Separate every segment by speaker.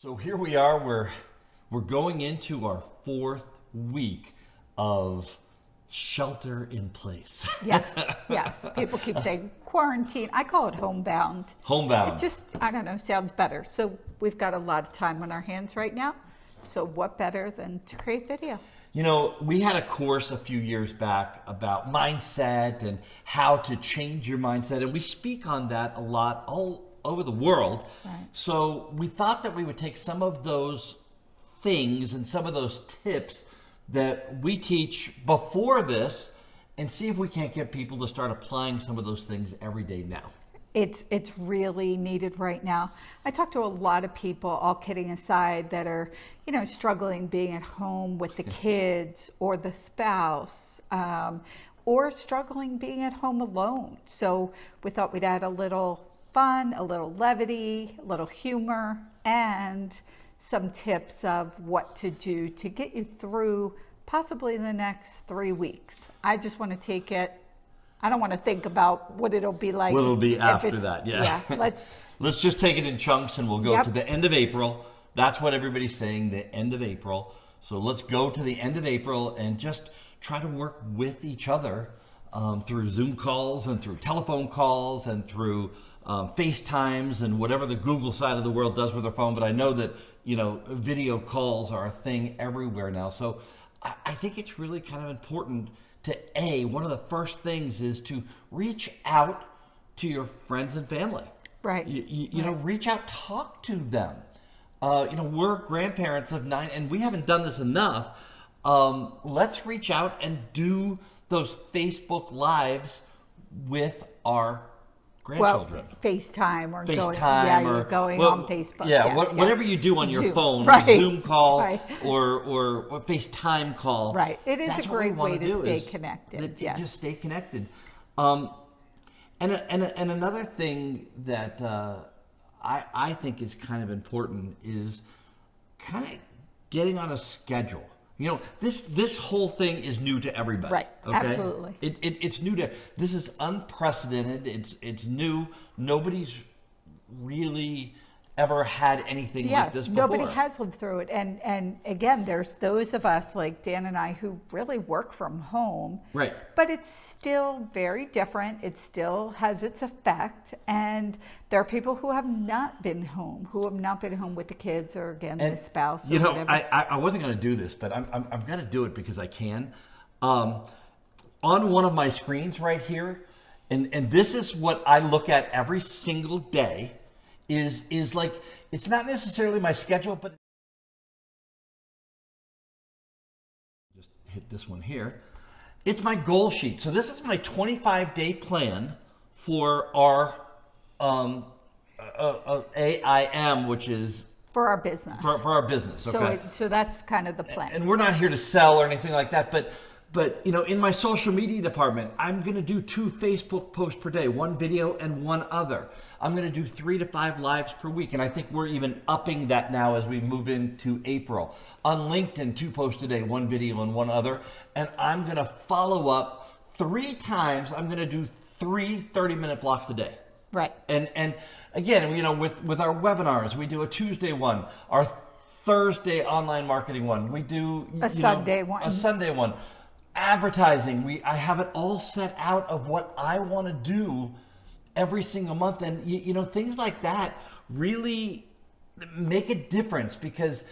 Speaker 1: So here we are, we're going into our 4th week of shelter in place.
Speaker 2: Yes. People keep saying quarantine. I call it homebound.
Speaker 1: Homebound.
Speaker 2: It just, I don't know, sounds better. So we've got a lot of time on our hands right now. So what better than to create video?
Speaker 1: You know, we had a course a few years back about mindset and how to change your mindset, and we speak on that a lot all over the world.
Speaker 2: Right.
Speaker 1: So we thought that we would take some of those things and some of those tips that we teach before this and see if we can't get people to start applying some of those things every day now.
Speaker 2: It's really needed right now. I talk to a lot of people, all kidding aside, that are, struggling being at home with the kids or the spouse, or struggling being at home alone. So we thought we'd add a little fun, a little levity, a little humor, and some tips of what to do to get you through possibly the next 3 weeks. I just want to take it. I don't want to think about what it'll be like.
Speaker 1: What it'll be after that, yeah. Let's just take it in chunks and we'll go to the end of April. That's what everybody's saying, the end of April. So let's go to the end of April and just try to work with each other through Zoom calls and through telephone calls and through FaceTimes and whatever the Google side of the world does with their phone. But I know that, video calls are a thing everywhere now. So I think it's really kind of important to, one of the first things is to reach out to your friends and family.
Speaker 2: Right.
Speaker 1: You know, reach out, talk to them. We're grandparents of 9, and we haven't done this enough. Let's reach out and do those Facebook Lives with our grandchildren.
Speaker 2: Well, FaceTime or
Speaker 1: you're
Speaker 2: going on Facebook.
Speaker 1: Yeah, whatever you do on your
Speaker 2: Zoom,
Speaker 1: phone,
Speaker 2: right.
Speaker 1: Zoom call
Speaker 2: Right.
Speaker 1: or FaceTime call.
Speaker 2: Right. It is
Speaker 1: That's
Speaker 2: a
Speaker 1: what we
Speaker 2: great
Speaker 1: wanna
Speaker 2: way to
Speaker 1: do
Speaker 2: stay
Speaker 1: is
Speaker 2: connected.
Speaker 1: Just stay connected. And another thing that I think is kind of important is kind of getting on a schedule. This whole thing is new to everybody.
Speaker 2: Right.
Speaker 1: Okay?
Speaker 2: Absolutely.
Speaker 1: It's new to. This is unprecedented. It's new. Nobody's really ever had anything like this before.
Speaker 2: Nobody has lived through it. And again, there's those of us like Dan and I who really work from home.
Speaker 1: Right.
Speaker 2: But it's still very different. It still has its effect. And there are people who have not been home, with the kids or again, the spouse or whatever.
Speaker 1: I wasn't going to do this, but I'm going to do it because I can. On one of my screens right here, and this is what I look at every single day, is like, it's not necessarily my schedule, but just hit this one here. It's my goal sheet. So this is my 25-day plan for our AIM, which is
Speaker 2: for our business.
Speaker 1: For our business. Okay.
Speaker 2: So that's kind of the plan.
Speaker 1: And we're not here to sell or anything like that, but in my social media department, I'm going to do 2 Facebook posts per day, 1 video and 1 other. I'm going to do 3 to 5 lives per week. And I think we're even upping that now as we move into April. On LinkedIn, 2 posts a day, 1 video and 1 other. And I'm going to follow up 3 times. I'm going to do 3 30-minute blocks a day.
Speaker 2: Right.
Speaker 1: And again, with our webinars, we do a Tuesday one, our Thursday online marketing one. We do
Speaker 2: a Sunday one.
Speaker 1: Advertising, I have it all set out of what I want to do every single month, and things like that really make a difference because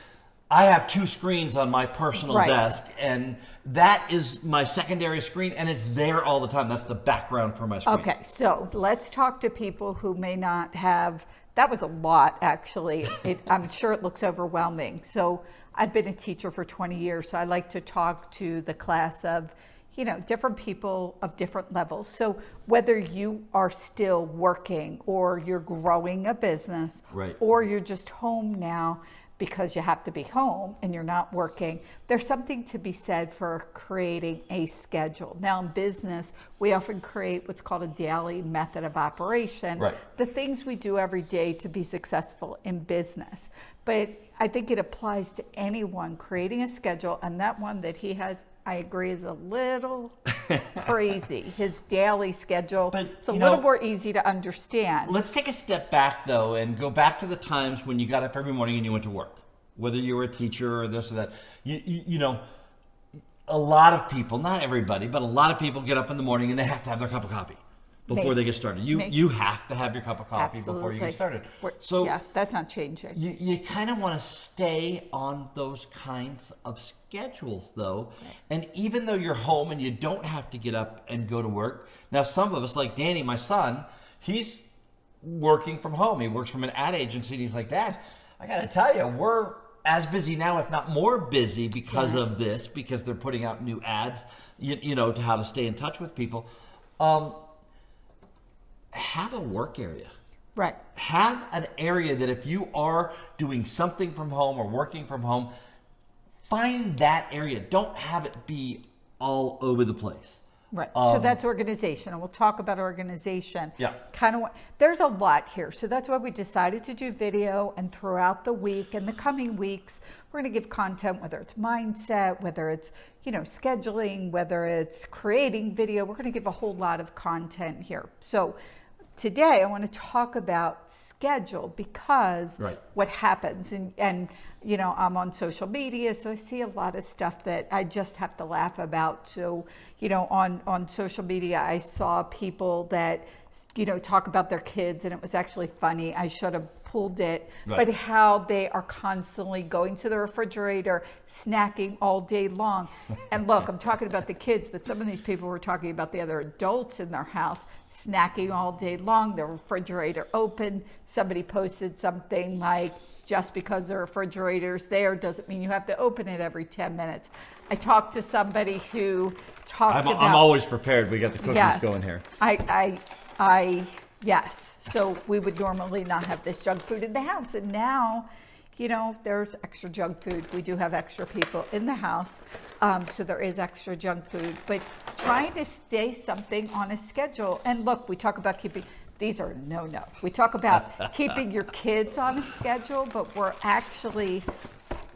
Speaker 1: I have 2 screens on my personal desk, and that is my secondary screen, and it's there all the time. That's the background for my screen.
Speaker 2: Okay, so let's talk to people who may not have. That was a lot, actually. I'm sure it looks overwhelming. So I've been a teacher for 20 years, so I like to talk to the class of, different people of different levels. So whether you are still working or you're growing a business,
Speaker 1: right,
Speaker 2: or you're just home now because you have to be home and you're not working, there's something to be said for creating a schedule. Now in business, we often create what's called a daily method of operation,
Speaker 1: right,
Speaker 2: the things we do every day to be successful in business. But I think it applies to anyone creating a schedule, and that one that he has I agree, is a little crazy. His daily schedule,
Speaker 1: But,
Speaker 2: it's a little more easy to understand.
Speaker 1: Let's take a step back, though, and go back to the times when you got up every morning and you went to work, whether you were a teacher or this or that. You know, a lot of people, not everybody, but a lot of people get up in the morning and they have to have their cup of coffee before they get started. You have to have your cup of coffee before you get started. So
Speaker 2: yeah, that's not changing.
Speaker 1: You kind of want to stay on those kinds of schedules, though. Right. And even though you're home and you don't have to get up and go to work, now some of us, like Danny, my son, he's working from home. He works from an ad agency, and he's like, Dad, I got to tell you, we're as busy now, if not more busy, because of this, because they're putting out new ads, you know, to how to stay in touch with people. Have a work area.
Speaker 2: Right.
Speaker 1: Have an area that if you are doing something from home or working from home, find that area. Don't have it be all over the place.
Speaker 2: Right. So that's organization, and we'll talk about organization.
Speaker 1: Yeah.
Speaker 2: There's a lot here. So that's why we decided to do video, and throughout the week and the coming weeks, we're going to give content, whether it's mindset, whether it's, you know, scheduling, whether it's creating video. We're going to give a whole lot of content here. So today I want to talk about schedule, because what happens, and you know, I'm on social media, so I see a lot of stuff that I just have to laugh about. So, you know, on social media, I saw people that, you know, talk about their kids, and it was actually funny. I should have pulled it, but how they are constantly going to the refrigerator, snacking all day long. And look, I'm talking about the kids, but some of these people were talking about the other adults in their house, snacking all day long, the refrigerator open. Somebody posted something like, just because the refrigerator's there doesn't mean you have to open it every 10 minutes. I talked to somebody who talked about...
Speaker 1: I'm always prepared. We got the cookies going here.
Speaker 2: Yes. So we would normally not have this junk food in the house. And now, you know, there's extra junk food. We do have extra people in the house. So there is extra junk food. But trying to stay something on a schedule. And look, we talk about keeping... These are no. We talk about keeping your kids on a schedule, but we're actually,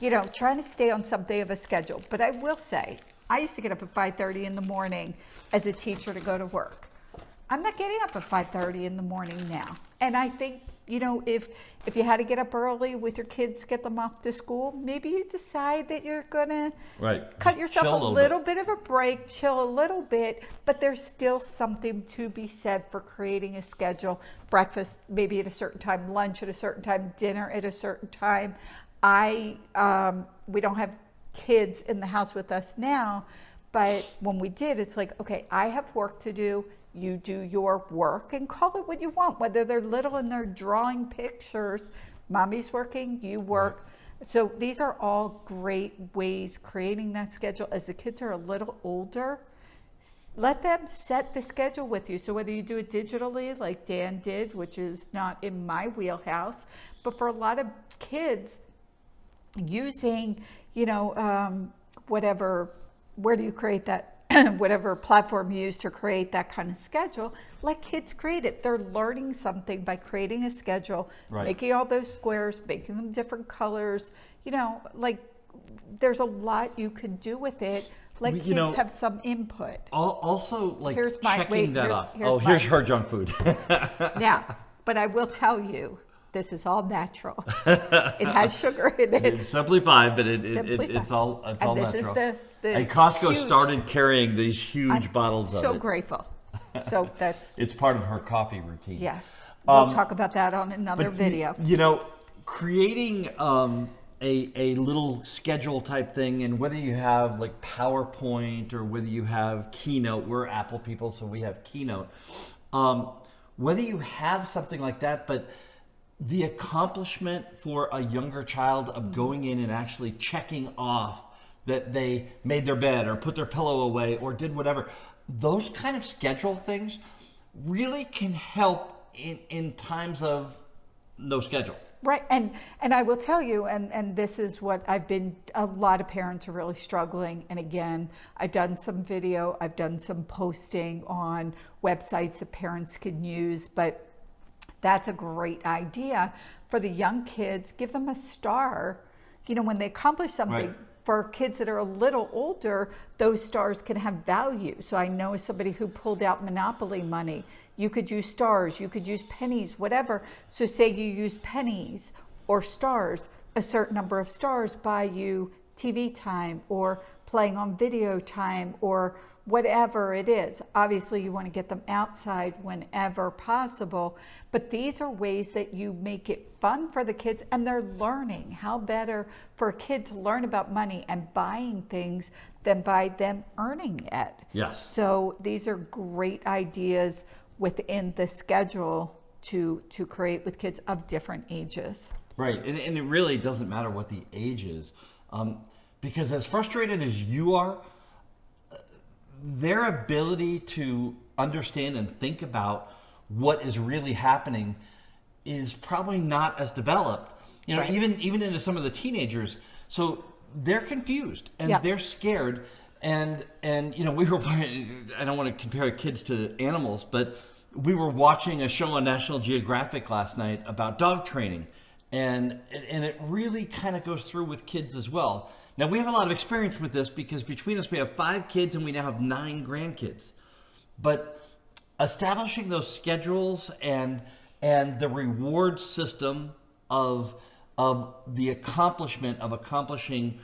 Speaker 2: you know, trying to stay on something of a schedule. But I will say, I used to get up at 5:30 in the morning as a teacher to go to work. I'm not getting up at 5:30 in the morning now. And I think, you know, if you had to get up early with your kids, get them off to school, maybe you decide that you're gonna cut yourself a little bit of a break, chill a little bit, but there's still something to be said for creating a schedule. Breakfast maybe at a certain time, lunch at a certain time, dinner at a certain time. We don't have kids in the house with us now, but when we did, it's like, okay, I have work to do. You do your work and call it what you want, whether they're little and they're drawing pictures. Mommy's working, you work. So these are all great ways creating that schedule. As the kids are a little older, let them set the schedule with you. So whether you do it digitally like Dan did, which is not in my wheelhouse, but for a lot of kids, using, you know, where do you create that? Whatever platform you use to create that kind of schedule, let kids create it. They're learning something by creating a schedule, making all those squares, making them different colors. You know, like there's a lot you can do with it. Let kids have some input.
Speaker 1: Also, like checking that off. Here's her junk food.
Speaker 2: Yeah, but I will tell you, this is all natural. It has sugar in it.
Speaker 1: It's simplified, but it's all natural. And Costco started carrying these huge bottles of it.
Speaker 2: So grateful. So
Speaker 1: it's part of her coffee routine.
Speaker 2: Yes. We'll talk about that on another video.
Speaker 1: You know, creating a little schedule type thing, and whether you have like PowerPoint or whether you have Keynote, we're Apple people, so we have Keynote. Whether you have something like that, but the accomplishment for a younger child of going in and actually checking off that they made their bed or put their pillow away or did whatever, those kind of schedule things really can help in times of no schedule.
Speaker 2: Right, and I will tell you, and this is what a lot of parents are really struggling, and again, I've done some video, I've done some posting on websites that parents can use, but that's a great idea for the young kids. Give them a star. You know, when they accomplish something, for kids that are a little older, those stars can have value. So I know somebody who pulled out Monopoly money. You could use stars, you could use pennies, whatever. So say you use pennies or stars, a certain number of stars buy you TV time or playing on video time or whatever it is. Obviously you want to get them outside whenever possible, but these are ways that you make it fun for the kids, and they're learning. How better for a kid to learn about money and buying things than by them earning it?
Speaker 1: Yes.
Speaker 2: So these are great ideas within the schedule to create with kids of different ages.
Speaker 1: Right, and it really doesn't matter what the age is, because as frustrated as you are, their ability to understand and think about what is really happening is probably not as developed. You know,
Speaker 2: Right.
Speaker 1: even into some of the teenagers, so they're confused and they're scared. And you know, I don't want to compare kids to animals, but we were watching a show on National Geographic last night about dog training, and it really kind of goes through with kids as well. Now, we have a lot of experience with this because between us we have 5 kids and we now have 9 grandkids. But establishing those schedules and the reward system of the accomplishment of accomplishing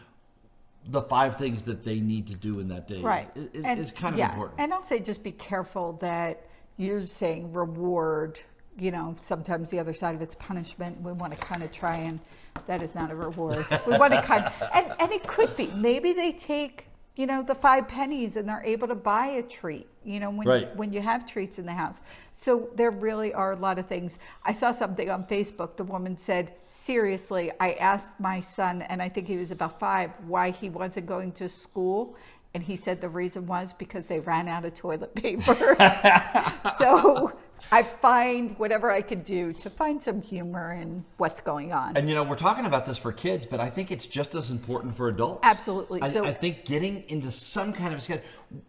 Speaker 1: the 5 things that they need to do in that day is kind of important.
Speaker 2: And I'll say just be careful that you're saying reward, you know, sometimes the other side of it's punishment. We want to kind of try and, that is not a reward. We want to kind of, and it could be, maybe they take, you know, the 5 pennies and they're able to buy a treat, you know, when you have treats in the house. So there really are a lot of things. I saw something on Facebook. The woman said, seriously, I asked my son, and I think he was about 5, why he wasn't going to school. And he said the reason was because they ran out of toilet paper. So I find whatever I could do to find some humor in what's going on.
Speaker 1: And you know, we're talking about this for kids, but I think it's just as important for adults.
Speaker 2: Absolutely.
Speaker 1: I think getting into some kind of schedule,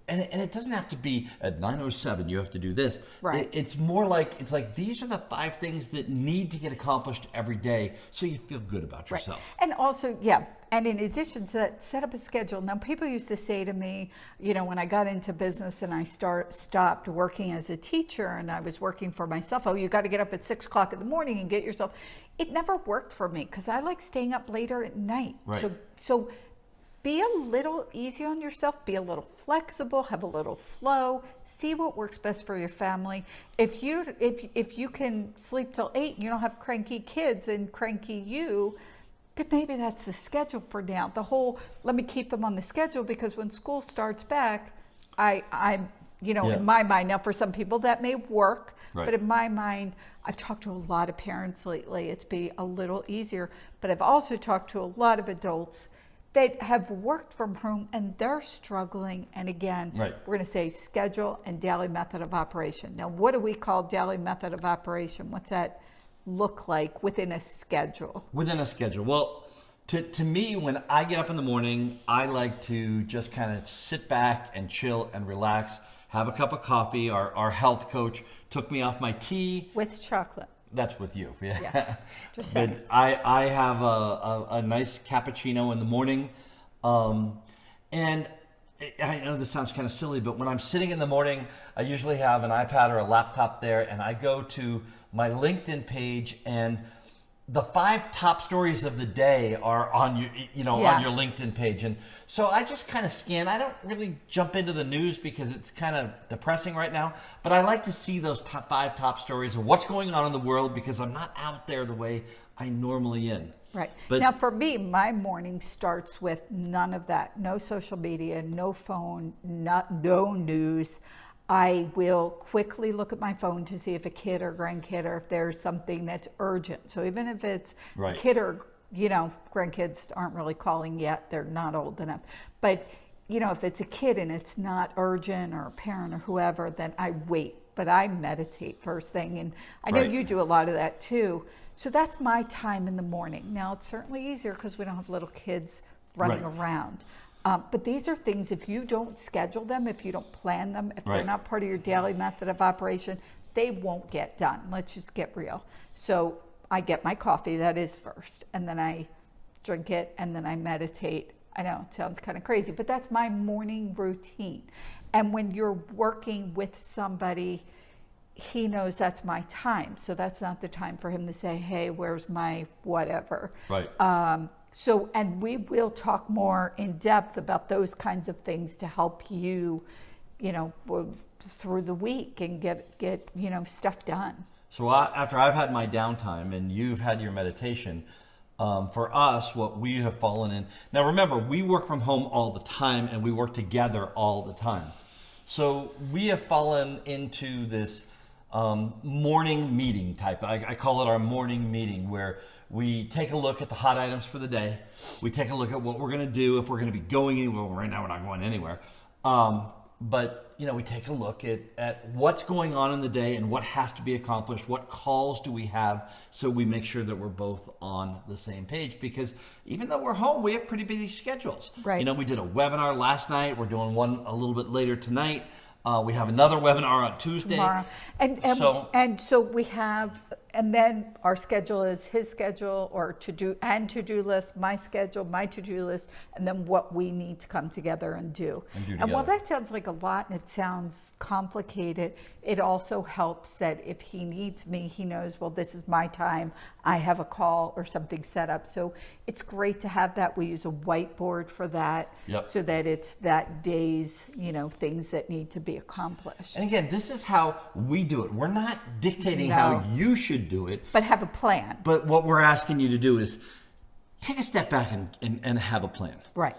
Speaker 1: and it doesn't have to be at 9:07 you have to do this.
Speaker 2: Right.
Speaker 1: It's more like, it's like these are the 5 things that need to get accomplished every day so you feel good about yourself.
Speaker 2: And also, and in addition to that, set up a schedule. Now, people used to say to me, you know, when I got into business and I stopped working as a teacher and I was working for myself, oh, you got to get up at 6 o'clock in the morning and get yourself. It never worked for me because I like staying up later at night.
Speaker 1: Right.
Speaker 2: So be a little easy on yourself, be a little flexible, have a little flow, see what works best for your family. If you can sleep till 8 and you don't have cranky kids and cranky you, then maybe that's the schedule for now. The whole, let me keep them on the schedule because when school starts back, I'm in my mind, now for some people that may work, but in my mind, I've talked to a lot of parents lately, it's be a little easier, but I've also talked to a lot of adults that have worked from home and they're struggling. And again, we're going to say schedule and daily method of operation. Now, what do we call daily method of operation? What's that look like within a schedule? Within a schedule.
Speaker 1: Well, to me, when I get up in the morning, I like to just kind of sit back and chill and relax, have a cup of coffee. Our health coach took me off my tea.
Speaker 2: With chocolate.
Speaker 1: That's with you.
Speaker 2: Just saying.
Speaker 1: But I have a nice cappuccino in the morning. And I know this sounds kind of silly, but when I'm sitting in the morning, I usually have an iPad or a laptop there, and I go to my LinkedIn page, and the 5 top stories of the day are on on your LinkedIn page. And so I just kind of scan. I don't really jump into the news because it's kind of depressing right now, but I like to see those 5 top stories of what's going on in the world because I'm not out there the way I normally am.
Speaker 2: Right. But now for me, my morning starts with none of that. No social media, no phone, no news. I will quickly look at my phone to see if a kid or grandkid or if there's something that's urgent. So even if it's a kid or, grandkids aren't really calling yet, they're not old enough. But, if it's a kid and it's not urgent or a parent or whoever, then I wait. But I meditate first thing. And I know you do a lot of that too. So that's my time in the morning. Now it's certainly easier because we don't have little kids running around. But these are things, if you don't schedule them, if you don't plan them, if they're not part of your daily method of operation, they won't get done. Let's just get real. So I get my coffee, that is first, and then I drink it, and then I meditate. I know it sounds kind of crazy, but that's my morning routine. And when you're working with somebody, he knows that's my time. So that's not the time for him to say, hey, where's my whatever.
Speaker 1: Right.
Speaker 2: And we will talk more in depth about those kinds of things to help you, through the week and get stuff done.
Speaker 1: So after I've had my downtime and you've had your meditation, for us, what we have fallen in. Now remember, we work from home all the time and we work together all the time. So we have fallen into this morning meeting type. I call it our morning meeting, where we take a look at the hot items for the day. We take a look at what we're going to do, if we're going to be going anywhere. Well, right now we're not going anywhere. But we take a look at what's going on in the day and what has to be accomplished. What calls do we have, so we make sure that we're both on the same page. Because even though we're home, we have pretty busy schedules.
Speaker 2: Right.
Speaker 1: We did a webinar last night. We're doing one a little bit later tonight. We have another webinar on Tuesday.
Speaker 2: Tomorrow. And so we have, and then our schedule is his schedule, or to-do list, my schedule, my to-do list, and then what we need to come together and do. And while that sounds like a lot and it sounds complicated, it also helps that if he needs me, he knows, well, this is my time. I have a call or something set up. So it's great to have that. We use a whiteboard for that.
Speaker 1: Yep.
Speaker 2: So that it's that day's, things that need to be accomplished.
Speaker 1: And again, this is how we do it. We're not dictating how you should do it.
Speaker 2: But have a plan.
Speaker 1: But what we're asking you to do is take a step back and have a plan.
Speaker 2: Right.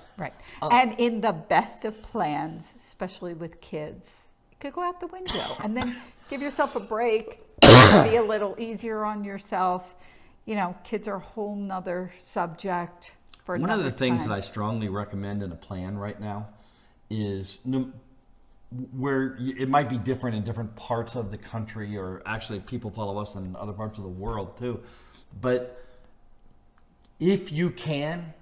Speaker 2: And in the best of plans, especially with kids, you could go out the window and then give yourself a break, be a little easier on yourself. Kids are a whole nother subject for another
Speaker 1: time. One of the things
Speaker 2: time.
Speaker 1: that I strongly recommend in a plan right now is where it might be different in different parts of the country, or actually people follow us in other parts of the world too. But if you can,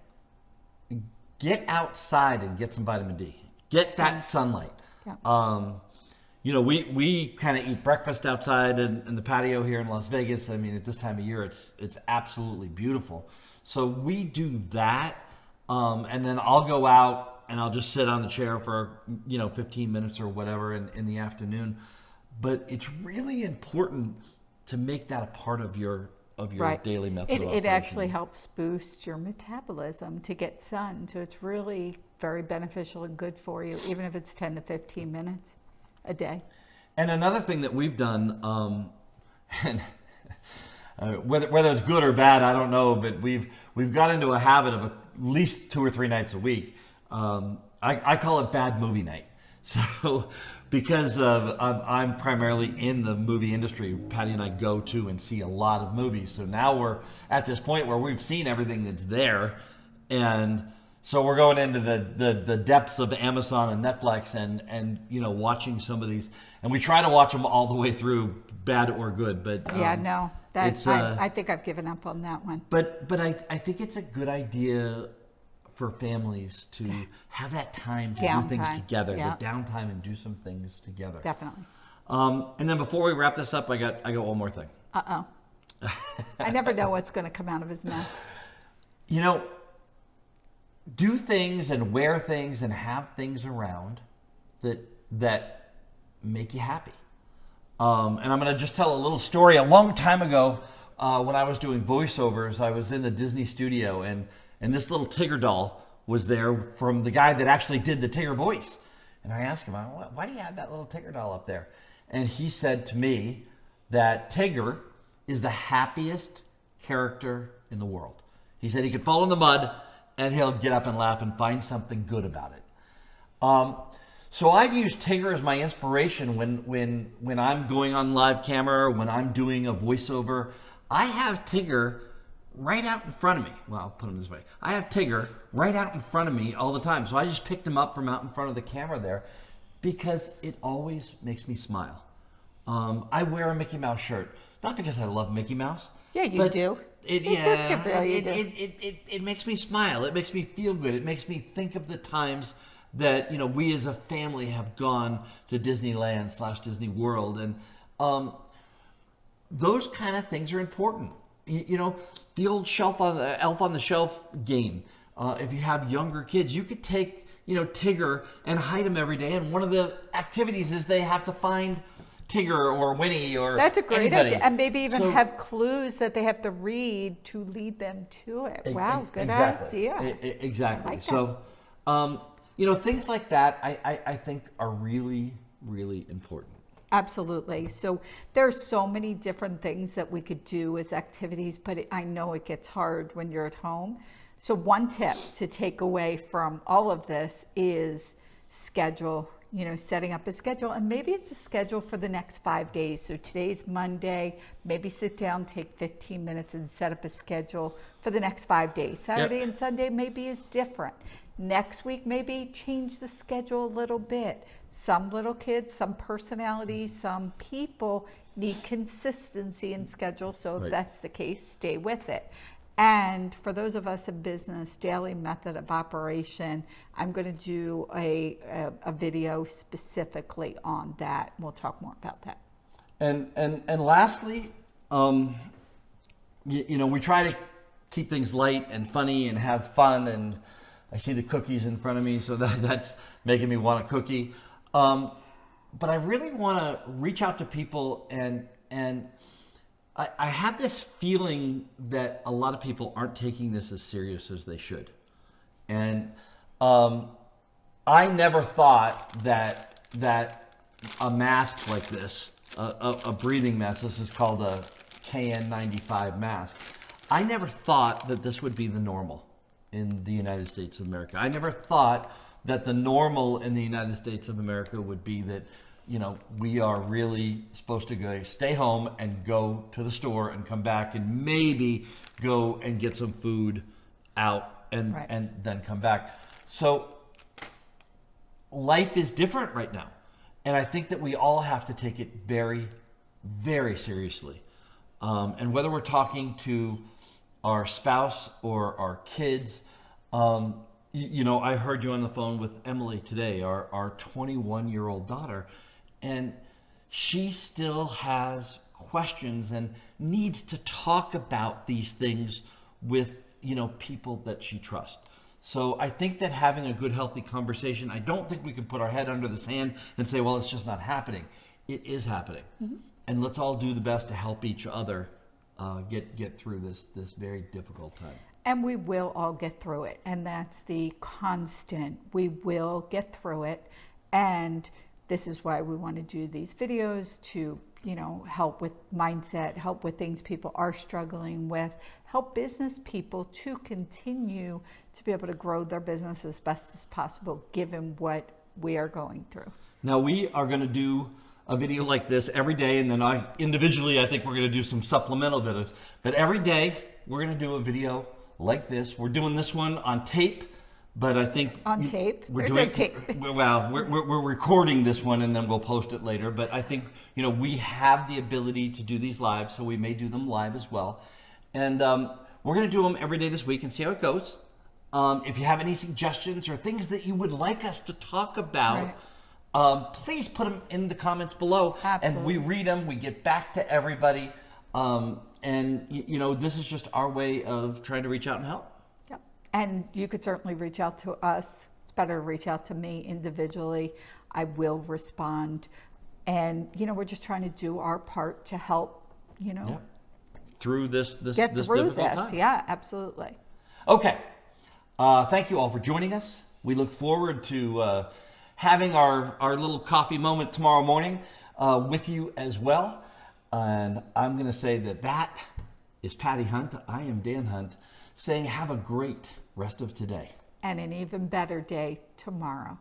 Speaker 1: get outside and get some vitamin D. Get that sunlight. Yeah. We kind of eat breakfast outside in the patio here in Las Vegas. I mean, at this time of year, it's absolutely beautiful. So we do that, and then I'll go out and I'll just sit on the chair for 15 minutes or whatever in the afternoon. But it's really important to make that a part of your daily method.
Speaker 2: It actually helps boost your metabolism to get sun. So it's really very beneficial and good for you, even if it's 10 to 15 minutes a day.
Speaker 1: And another thing that we've done, whether it's good or bad, I don't know, but we've got into a habit of at least 2 or 3 nights a week. I call it bad movie night. So because I'm primarily in the movie industry, Patty and I go to and see a lot of movies. So now we're at this point where we've seen everything that's there. And so we're going into the depths of Amazon and Netflix and watching some of these. And we try to watch them all the way through, bad or good. But
Speaker 2: I think I've given up on that one.
Speaker 1: But I think it's a good idea for families to have that time to do things together, the downtime, and do some things together.
Speaker 2: Definitely.
Speaker 1: And then before we wrap this up, I got one more thing.
Speaker 2: I never know what's going to come out of his mouth.
Speaker 1: Do things and wear things and have things around that make you happy. And I'm going to just tell a little story. A long time ago, when I was doing voiceovers, I was in the Disney studio, and this little Tigger doll was there from the guy that actually did the Tigger voice. And I asked him, why do you have that little Tigger doll up there? And he said to me that Tigger is the happiest character in the world. He said he could fall in the mud and he'll get up and laugh and find something good about it. So I've used Tigger as my inspiration when I'm going on live camera, or when I'm doing a voiceover. I have Tigger right out in front of me. Well, I'll put him this way. I have Tigger right out in front of me all the time. So I just picked him up from out in front of the camera there because it always makes me smile. I wear a Mickey Mouse shirt, not because I love Mickey Mouse.
Speaker 2: Yeah, you do.
Speaker 1: It makes me smile. It makes me feel good. It makes me think of the times that we as a family have gone to Disneyland / Disney World, and those kind of things are important. The old Elf on the Shelf game. If you have younger kids, you could take, Tigger and hide him every day. And one of the activities is they have to find Tigger or Winnie or
Speaker 2: That's a great
Speaker 1: anybody.
Speaker 2: idea. And maybe even have clues that they have to read to lead them to it. Wow, good idea.
Speaker 1: Exactly.
Speaker 2: Like
Speaker 1: so, things like that I think are really, really important.
Speaker 2: Absolutely. So there's so many different things that we could do as activities, but I know it gets hard when you're at home. So one tip to take away from all of this is schedule, setting up a schedule, and maybe it's a schedule for the next 5 days. So today's Monday, maybe sit down, take 15 minutes and set up a schedule for the next 5 days. Saturday and Sunday maybe is different. Next week, maybe change the schedule a little bit. Some little kids, some personalities, some people need consistency in schedule. So if that's the case, stay with it. And for those of us in business, daily method of operation, I'm going to do a video specifically on that. We'll talk more about that.
Speaker 1: And lastly, we try to keep things light and funny and have fun. And I see the cookies in front of me, so that's making me want a cookie. But I really want to reach out to people and I have this feeling that a lot of people aren't taking this as serious as they should. And I never thought that a mask like this, a breathing mask, this is called a KN95 mask, I never thought that this would be the normal in the United States of America. I never thought that the normal in the United States of America would be that we are really supposed to stay home and go to the store and come back and maybe go and get some food out and then come back. So life is different right now. And I think that we all have to take it very, very seriously. And whether we're talking to our spouse or our kids, I heard you on the phone with Emily today, our 21-year-old daughter. And she still has questions and needs to talk about these things with, people that she trusts. So I think that having a good, healthy conversation, I don't think we can put our head under the sand and say, well, it's just not happening. It is happening. Mm-hmm. And let's all do the best to help each other get through this very difficult time.
Speaker 2: And we will all get through it. And that's the constant. We will get through it. And this is why we want to do these videos to, help with mindset, help with things people are struggling with, help business people to continue to be able to grow their business as best as possible, given what we are going through.
Speaker 1: Now, we are going to do a video like this every day, and then I think we're going to do some supplemental videos. But every day, we're going to do a video like this. We're doing this one on tape. But I think
Speaker 2: on tape.
Speaker 1: We're doing tape. Well, we're recording this one and then we'll post it later. But I think we have the ability to do these live, so we may do them live as well. And we're going to do them every day this week and see how it goes. If you have any suggestions or things that you would like us to talk about, please put them in the comments below.
Speaker 2: Absolutely.
Speaker 1: And we read them. We get back to everybody. And this is just our way of trying to reach out and help.
Speaker 2: And you could certainly reach out to us. It's better to reach out to me individually. I will respond. And, we're just trying to do our part to help,
Speaker 1: through this
Speaker 2: get through
Speaker 1: difficult
Speaker 2: this.
Speaker 1: time.
Speaker 2: Yeah, absolutely.
Speaker 1: Okay. Thank you all for joining us. We look forward to having our little coffee moment tomorrow morning with you as well. And I'm going to say that is Patty Hunt. I am Dan Hunt, saying have a great rest of today.
Speaker 2: And an even better day tomorrow.